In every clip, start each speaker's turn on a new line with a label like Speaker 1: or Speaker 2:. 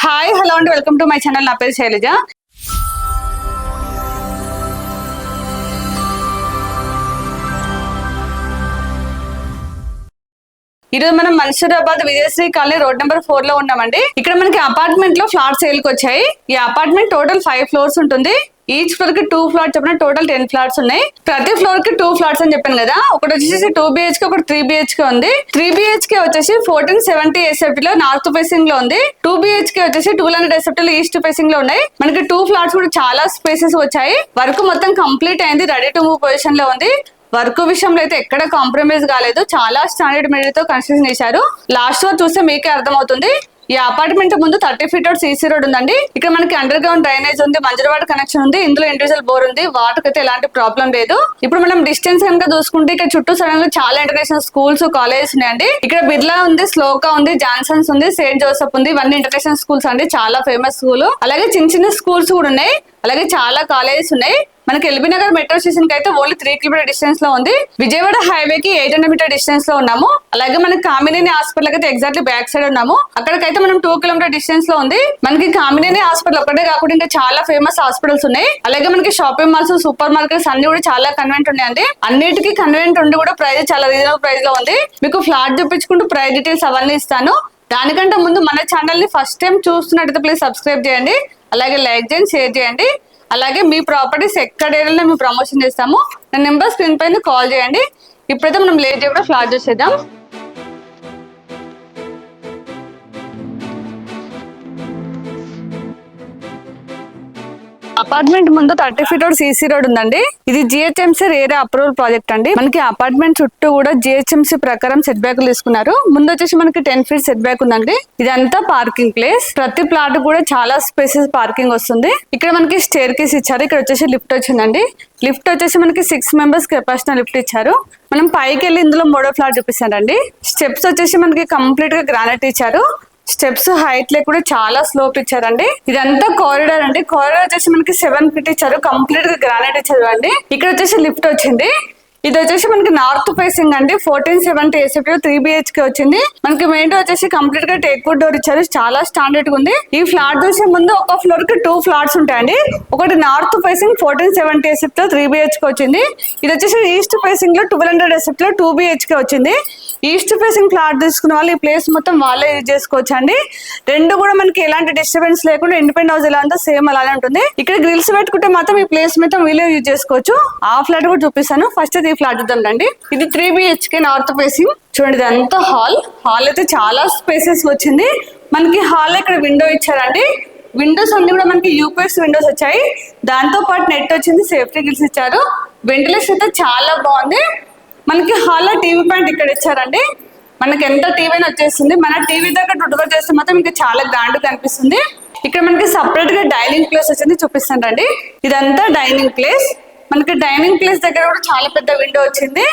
Speaker 1: Hi hello అండి, welcome to my channel. నా పేరు శైలజ. ఈరోజు మనం Mansoorabad Vijayashri colony road number 4 లో ఉన్నామండి. ఇక్కడ మనకి అపార్ట్మెంట్ లో ఫ్లాట్ సేల్ కి వచ్చాయి. ఈ అపార్ట్మెంట్ టోటల్ 5 ఫ్లోర్స్ ఉంటుంది. ఈచ్ ఫ్లోర్ కి 2 ఫ్లాట్స్ చెప్పిన టోటల్ 10 ఫ్లాట్స్ ఉన్నాయి. ప్రతి ఫ్లోర్ కి 2 ఫ్లాట్స్ అని చెప్పాను కదా. ఒకటి వచ్చేసి 2 BHK, ఒకటి 3 BHK ఉంది. 3 BHK వచ్చేసి 1470 SFT లో నార్త్ ఫేసింగ్ లో ఉంది. 2 BHK వచ్చేసి 1200 SFT లో ఈస్ట్ ఫేసింగ్ లో ఉన్నాయి. మనకి 2 ఫ్లాట్స్ కూడా చాలా స్పేసెస్ వచ్చాయి. వర్క్ మొత్తం కంప్లీట్ అయింది, రెడీ టు మూవ్ పొజిషన్ లో ఉంది. వర్క్ విషయంలో అయితే ఎక్కడ కాంప్రమైజ్ కాలేదు. చాలా స్టాండర్డ్ మెటీరియల్ తో కన్స్ట్రక్షన్ చేశారు. లాస్ట్ వరకు చూస్తే మీకే అర్థమవుతుంది. ఈ అపార్ట్మెంట్ ముందు 30 feet CC రోడ్ ఉందండి. ఇక్కడ మనకి అండర్ గ్రౌండ్ డ్రైనేజ్ ఉంది, మంజర్ వాటర్ కనెక్షన్ ఉంది, ఇందులో ఇండివిజువల్ బోర్ ఉంది. వాటర్ అయితే ఎలాంటి ప్రాబ్లం లేదు. ఇప్పుడు మనం డిస్టెన్స్ కనుక చూసుకుంటే ఇక్కడ చుట్టూ సడన్ గా చాలా ఇంటర్నేషనల్ స్కూల్స్, కాలేజెస్ ఉన్నాయండి. ఇక్కడ బిర్లా ఉంది, స్లోకా ఉంది, జాన్సన్స్ ఉంది, సెయింట్ జోసెఫ్ ఉంది. ఇవన్నీ ఇంటర్నేషనల్ స్కూల్స్ అండి, చాలా ఫేమస్ స్కూల్. అలాగే చిన్న చిన్న స్కూల్స్ కూడా ఉన్నాయి. అలాగే చాలా కాలేజెస్ ఉన్నాయి. మనకి ఎల్బీ నగర్ మెట్రో స్టేషన్ కి అయితే ఓన్లీ 3 kilometer డిస్టెన్స్ లో ఉంది. విజయవాడ హైవే కి 800 meter డిస్టెన్స్ లో ఉన్నాము. అలాగే మనకి కామినేని హాస్పిటల్ అయితే ఎగ్జాక్ట్లీ బ్యాక్ సైడ్ ఉన్నాము. అక్కడికైతే మనం 2 kilometer డిస్టెన్స్ లో ఉంది. మనకి కామినేని హాస్పిటల్ ఒకటే కాకుండా ఇంకా చాలా ఫేమస్ హాస్పిటల్స్ ఉన్నాయి. అలాగే మనకి షాపింగ్ మాల్స్, సూపర్ మార్కెట్స్ అన్ని కూడా చాలా కన్వెంట్ ఉన్నాయండి. అన్నిటికీ కన్వెంట్ ఉండి కూడా ప్రైస్ చాలా రీజనబుల్ ప్రైస్ లో ఉంది. మీకు ఫ్లాట్ చూపించుకుంటూ ప్రైస్ డీటెయిల్స్ అవన్నీ ఇస్తాను. దానికంటే ముందు మన ఛానల్ ని ఫస్ట్ టైం చూస్తున్నట్టయితే ప్లీజ్ సబ్స్క్రైబ్ చేయండి. అలాగే లైక్ చేయండి, షేర్ చేయండి. అలాగే మీ ప్రాపర్టీస్ ఎక్కడ ఏరియాలో మేము ప్రమోషన్ చేస్తాము. నా నెంబర్ స్క్రీన్ పైన కాల్ చేయండి. ఇప్పుడైతే మనం లేట్ చేయకుండా ఫ్లాట్ చూసేద్దాం. అపార్ట్మెంట్ ముందు 30 feet CC రోడ్ ఉందండి. ఇది GHMC ఏరియా అప్రూవల్ ప్రాజెక్ట్ అండి. మనకి అపార్ట్మెంట్ చుట్టూ కూడా GHMC ప్రకారం సెట్ బ్యాక్లు తీసుకున్నారు. ముందు వచ్చేసి మనకి 10 feet సెట్ బ్యాక్ ఉందండి. ఇదంతా పార్కింగ్ ప్లేస్. ప్రతి ప్లాట్ కూడా చాలా స్పేసెస్ పార్కింగ్ వస్తుంది. ఇక్కడ మనకి స్టేర్ కేస్ ఇచ్చారు. ఇక్కడ వచ్చేసి లిఫ్ట్ వచ్చిందండి. లిఫ్ట్ వచ్చేసి మనకి 6 members కెపాసిటీ లిఫ్ట్ ఇచ్చారు. మనం పైకి వెళ్ళి ఇందులో మోడల్ ఫ్లాట్ చూపిస్తారండి. స్టెప్స్ వచ్చేసి మనకి కంప్లీట్ గా గ్రానైట్ ఇచ్చారు. స్టెప్స్ హైట్ లో కూడా చాలా స్లోప్ ఇచ్చారండి. ఇదంతా కారిడార్ అండి. కారిడార్ వచ్చేసి మనకి 7 feet ఇచ్చారు. కంప్లీట్ గా గ్రానైట్ ఇచ్చారు అండి. ఇక్కడ వచ్చేసి లిఫ్ట్ వచ్చింది. ఇది వచ్చేసి మనకి నార్త్ ఫేసింగ్ అండి. 1470 SFT 3 BHK వచ్చింది. మనకి మెయిన్ డోర్ వచ్చేసి కంప్లీట్ గా టేక్ వుడ్ డోర్ ఇచ్చారు. చాలా స్టాండర్డ్ గా ఉంది. ఈ ఫ్లాట్ చూసే ముందు ఒక ఫ్లోర్ కి 2 ఫ్లాట్స్ ఉంటాయండి. ఒకటి నార్త్ ఫేసింగ్ 1470 SFT 3 BHK వచ్చింది. ఇది వచ్చేసి ఈస్ట్ ఫేసింగ్ లో 1200 SFT 2 BHK వచ్చింది. ఈస్ట్ ఫేసింగ్ ఫ్లాట్ తీసుకున్న వాళ్ళు ఈ ప్లేస్ మొత్తం వాళ్ళే యూజ్ చేసుకోవచ్చు అండి. రెండు కూడా మనకి ఎలాంటి డిస్టర్బెన్స్ లేకుండా ఇండిపెండెంట్ హౌస్ ఎలా ఉందో సేమ్ అలానే ఉంటుంది. ఇక్కడ గ్రిల్స్ పెట్టుకుంటే మాత్రం ఈ ప్లేస్ మొత్తం వీళ్ళే యూజ్ చేసుకోవచ్చు. ఆ ఫ్లాట్ కూడా చూపిస్తాను. ఫస్ట్ ఈ ఫ్లాట్ చూద్దాం రండి. ఇది 3 BHK నార్త్ ఫేసింగ్. చూడండి, ఇదంతా హాల్. హాల్ అయితే చాలా స్పేసెస్ వచ్చింది. మనకి హాల్ ఇక్కడ విండో ఇచ్చారండి. విండోస్ అన్ని కూడా మనకి యూపీఎస్ విండోస్ వచ్చాయి. దాంతో పాటు నెట్ వచ్చింది, సేఫ్టీ గిల్స్ ఇచ్చారు. వెంటిలేషన్ అయితే చాలా బాగుంది. మనకి హాల్లో టీవీ పాయింట్ ఇక్కడ ఇచ్చారండి. మనకి ఎంత టీవీ అని వచ్చేస్తుంది. మన టీవీ దగ్గర టుట్టుగా చేస్తే మాత్రం ఇంకా చాలా గ్రాండ్ కనిపిస్తుంది. ఇక్కడ మనకి సపరేట్ గా డైనింగ్ ప్లేస్ వచ్చింది, చూపిస్తాను రండి. ఇదంతా డైనింగ్ ప్లేస్. మనకి డైనింగ్ ప్లేస్ దగ్గర కూడా చాలా పెద్ద విండో వచ్చింది.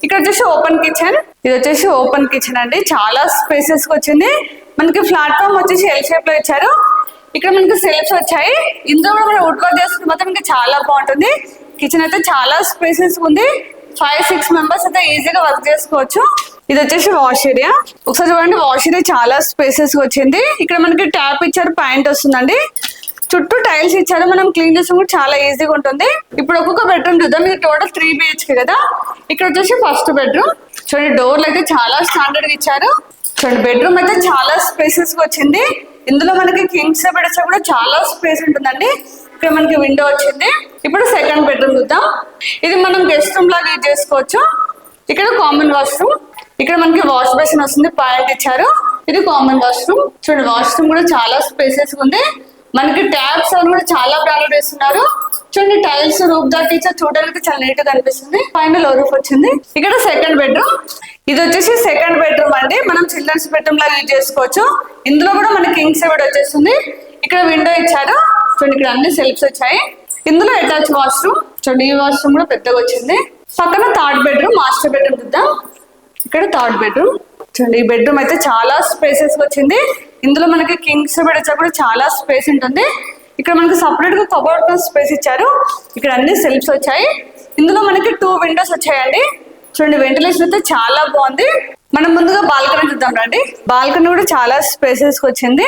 Speaker 1: ఇక్కడ వచ్చేసి ఓపెన్ కిచెన్. ఇది వచ్చేసి ఓపెన్ కిచెన్ అండి. చాలా స్పేసెస్ వచ్చింది. మనకి ప్లాట్ఫామ్ వచ్చేసి ఎల్ షేప్ లో ఇచ్చారు. ఇక్కడ మనకి సెల్ఫ్స్ వచ్చాయి. ఇందులో కూడా మనం వుడ్ వర్క్ చేసుకుంటే మాత్రం ఇంకా చాలా బాగుంటుంది. కిచెన్ అయితే చాలా స్పేసెస్ ఉంది. 5-6 members అయితే ఈజీగా వర్క్ చేసుకోవచ్చు. ఇది వచ్చేసి వాష్ ఏరియా. ఒకసారి చూడండి, వాష్ ఏరియా చాలా స్పేసెస్ వచ్చింది. ఇక్కడ మనకి ట్యాప్ ఇచ్చారు, పాయింట్ వస్తుందండి. చుట్టూ టైల్స్ ఇచ్చారు. మనం క్లీన్ చేసాం కూడా చాలా ఈజీగా ఉంటుంది. ఇప్పుడు ఒక్కొక్క బెడ్రూమ్ చూద్దాం. ఇది టోటల్ 3 BHK కదా. ఇక్కడ వచ్చేసి ఫస్ట్ బెడ్రూమ్. చూడండి, డోర్లు అయితే చాలా స్టాండర్డ్ గా ఇచ్చారు. చూడండి, బెడ్రూమ్ అయితే చాలా స్పేసెస్ వచ్చింది. ఇందులో మనకి కింగ్స్ బెడ్స్ కూడా చాలా స్పేస్ ఉంటుందండి. ఇక్కడ మనకి విండో వచ్చింది. ఇప్పుడు సెకండ్ బెడ్రూమ్ చూద్దాం. ఇది మనం గెస్ట్ రూమ్ లాగా యూజ్ చేసుకోవచ్చు. ఇక్కడ కామన్ వాష్రూమ్. ఇక్కడ మనకి వాష్ బేసిన్ వస్తుంది, పాయింట్ ఇచ్చారు. ఇది కామన్ వాష్రూమ్. చూడండి, వాష్రూమ్ కూడా చాలా స్పేసెస్ ఉంది. మనకి ట్యాప్స్ అవి కూడా చాలా బ్రాండెడ్ వేస్తున్నారు. చూడండి, టైల్స్ రూఫ్ దాటి ఇచ్చారు. చూడడానికి చాలా నీట్ గా కనిపిస్తుంది. పైన లో రూఫ్ వచ్చింది. ఇక్కడ సెకండ్ బెడ్రూమ్. ఇది వచ్చేసి సెకండ్ బెడ్రూమ్ అండి. మనం చిల్డ్రన్స్ బెడ్రూమ్ లాగా యూజ్ చేసుకోవచ్చు. ఇందులో కూడా మనకి కింగ్స్ బెడ్ వచ్చేస్తుంది. ఇక్కడ విండో ఇచ్చారు. చూడండి, ఇక్కడ అన్ని సెల్ఫ్స్ వచ్చాయి. ఇందులో అటాచ్ వాష్రూమ్. చూడండి, ఈ వాష్రూమ్ కూడా పెద్దగా వచ్చింది. పక్కన థర్డ్ బెడ్రూమ్, మాస్టర్ బెడ్రూమ్ చూద్దాం. ఇక్కడ థర్డ్ బెడ్రూమ్. చూడండి, ఈ బెడ్రూమ్ అయితే చాలా స్పేసెస్ వచ్చింది. ఇందులో మనకి కింగ్స్ బెడ్ వచ్చా కూడా చాలా స్పేస్ ఉంటుంది. ఇక్కడ మనకి సపరేట్ గా కబోర్డ్ స్పేస్ ఇచ్చారు. ఇక్కడ అన్ని సెల్ఫ్స్ వచ్చాయి. ఇందులో మనకి 2 windows వచ్చాయండి. చూడండి, వెంటిలేషన్ అయితే చాలా బాగుంది. మనం ముందుగా బాల్కనీ చూద్దాం రండి. బాల్కనీ కూడా చాలా స్పేసెస్ వచ్చింది.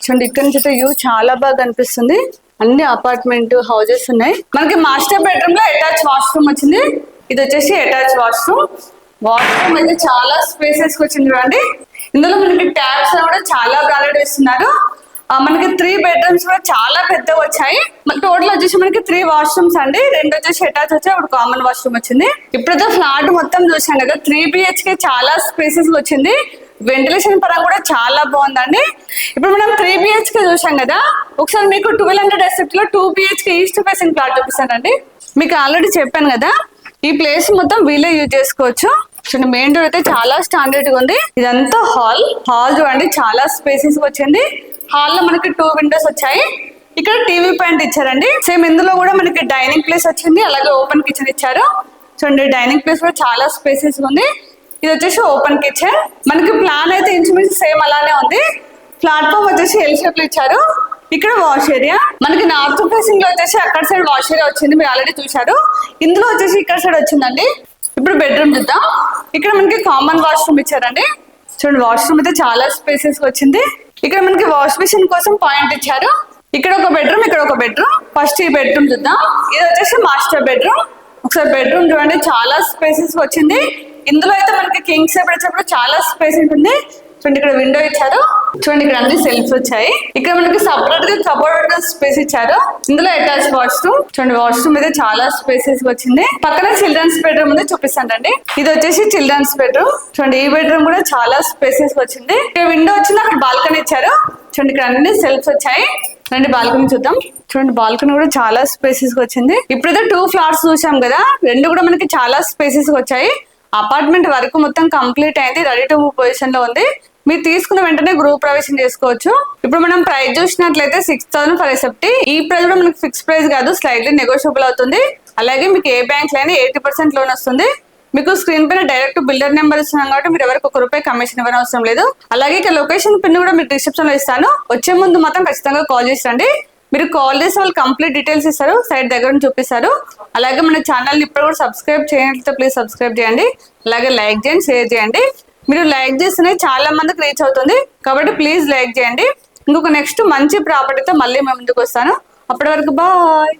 Speaker 1: చూడండి ఇక్కడ నుంచి అయితే వ్యూ చాలా బాగా కనిపిస్తుంది. అన్ని అపార్ట్మెంట్ హౌసెస్ ఉన్నాయి. మనకి మాస్టర్ బెడ్రూమ్ లో అటాచ్ వాష్రూమ్ వచ్చింది. ఇది వచ్చేసి అటాచ్ వాష్రూమ్. వాష్రూమ్ అయితే చాలా స్పేసెస్ వచ్చింది చూడండి. ఇందులో మనకి ట్యాప్స్ కూడా చాలా బ్రాండెడ్ ఇస్తున్నారు. మనకి 3 బెడ్రూమ్స్ కూడా చాలా పెద్దగా వచ్చాయి. టోటల్ వచ్చేసి మనకి 3 వాష్రూమ్స్ అండి. 2 వచ్చేసి అటాచ్ వచ్చాయి, ఒకటి కామన్ వాష్రూమ్ వచ్చింది. ఇప్పుడైతే ఫ్లాట్ మొత్తం చూసాం కదా, 3 BHK చాలా స్పేసెస్ వచ్చింది. వెంటిలేషన్ పరంగా కూడా చాలా బాగుందండి. ఇప్పుడు మనం 3 BHK చూసాం కదా, ఒకసారి మీకు 1200 SFT లో 2 BHK ఈస్ట్ ఫేసింగ్ ప్లాట్ చూపిస్తానండి. మీకు ఆల్రెడీ చెప్పాను కదా, ఈ ప్లేస్ మొత్తం వీళ్ళే యూజ్ చేసుకోవచ్చు. చూడండి మెయిన్ డోర్ అయితే చాలా స్టాండర్డ్ గా ఉంది. ఇదంతా హాల్ చూడండి చాలా స్పేసెస్ వచ్చింది. హాల్ లో మనకి 2 విండోస్ వచ్చాయి. ఇక్కడ టీవీ పాయింట్ ఇచ్చారండి. సేమ్ ఇందులో కూడా మనకి డైనింగ్ ప్లేస్ వచ్చింది, అలాగే ఓపెన్ కిచెన్ ఇచ్చారు. చూడండి డైనింగ్ ప్లేస్ కూడా చాలా స్పేసెస్ ఉంది. ఇది వచ్చేసి ఓపెన్ కిచెన్. మనకి ప్లాన్ అయితే ఇంచుమించు సేమ్ అలానే ఉంది. ప్లాట్ఫామ్ వచ్చేసి ఎల్ షేప్ లో ఇచ్చారు. ఇక్కడ వాష్ ఏరియా మనకి నార్త్ ఫేసింగ్ లో వచ్చేసి అక్కడ సైడ్ వాష్ ఏరియా వచ్చింది, మీరు ఆల్రెడీ చూసారు. ఇందులో వచ్చేసి ఇక్కడ సైడ్ వచ్చిందండి. ఇప్పుడు బెడ్రూమ్ చూద్దాం. ఇక్కడ మనకి కామన్ వాష్రూమ్ ఇచ్చారండి. చూడండి వాష్రూమ్ అయితే చాలా స్పేసెస్ వచ్చింది. ఇక్కడ మనకి వాష్ మిషన్ కోసం పాయింట్ ఇచ్చారు. ఇక్కడ ఒక బెడ్రూమ్, ఇక్కడ ఒక బెడ్రూమ్. ఫస్ట్ ఈ బెడ్రూమ్ చూద్దాం. ఇది వచ్చేసి మాస్టర్ బెడ్రూమ్. ఒకసారి బెడ్రూమ్ చూడండి చాలా స్పేసెస్ వచ్చింది. ఇందులో అయితే మనకి కింగ్ సేప్ వచ్చేటప్పుడు చాలా స్పేస్ ఉంటుంది. చూడండి ఇక్కడ విండో ఇచ్చారు. చూడండి ఇక్కడ అన్ని సెల్ఫ్స్ వచ్చాయి. ఇక్కడ మనకి సపరేట్ గా కబోర్డ్ స్పేస్ ఇచ్చారు. ఇందులో అటాచ్ వాష్రూమ్. చూడండి వాష్రూమ్ అయితే చాలా స్పేసెస్ వచ్చింది. పక్కన చిల్డ్రన్స్ బెడ్రూమ్ ఉంది, చూపిస్తానండి. ఇది వచ్చేసి చిల్డ్రన్స్ బెడ్రూమ్. చూడండి ఈ బెడ్రూమ్ కూడా చాలా స్పేసెస్ వచ్చింది. ఇక్కడ విండో వచ్చింది, అక్కడ బాల్కనీ ఇచ్చారు. చూడండి ఇక్కడ అన్ని సెల్ఫ్స్ వచ్చాయి. రండి బాల్కనీ చూద్దాం. చూడండి బాల్కనీ కూడా చాలా స్పేసెస్ వచ్చింది. ఇప్పుడైతే 2 ఫ్లాట్స్ చూసాం కదా, 2 కూడా మనకి చాలా స్పేసెస్ వచ్చాయి. అపార్ట్మెంట్ వరకు మొత్తం కంప్లీట్ అయింది, రెడీ టు మూవ్ పొజిషన్ లో ఉంది. మీరు తీసుకున్న వెంటనే గృహ ప్రవేశం చేసుకోవచ్చు. ఇప్పుడు మనం ప్రైస్ చూసినట్లయితే 6000 ఫర్ SFT. ఈ ప్రైస్ కూడా మనకి ఫిక్స్ ప్రైస్ కాదు, స్లైట్లీ నెగోషియబుల్ అవుతుంది. అలాగే మీకు ఏ బ్యాంక్ లైనా 80% లోన్ వస్తుంది. మీకు స్క్రీన్ పైన డైరెక్ట్ బిల్డర్ నెంబర్ ఇస్తున్నాం కాబట్టి మీరు ఎవరికి ₹1 కమిషన్ ఇవ్వడం అవసరం లేదు. అలాగే ఇక లొకేషన్ పిన్ కూడా మీకు డిస్క్రిప్షన్ లో ఇస్తాను. వచ్చే ముందు మాత్రం ఖచ్చితంగా కాల్ చేసి రండి. మీరు కాల్ చేసి వాళ్ళు కంప్లీట్ డీటెయిల్స్ ఇస్తారు, సైట్ దగ్గర నుంచి చూపిస్తారు. అలాగే మన ఛానల్ ఇప్పుడు కూడా సబ్స్క్రైబ్ చేయనట్లయితే ప్లీజ్ సబ్స్క్రైబ్ చేయండి. అలాగే లైక్ చేయండి, షేర్ చేయండి. మీరు లైక్ చేస్తేనే చాలా మందికి రీచ్ అవుతుంది కాబట్టి ప్లీజ్ లైక్ చేయండి. ఇంకొక నెక్స్ట్ మంచి ప్రాపర్టీతో మళ్ళీ మేము ముందుకు వస్తాను. అప్పటి వరకు బాయ్.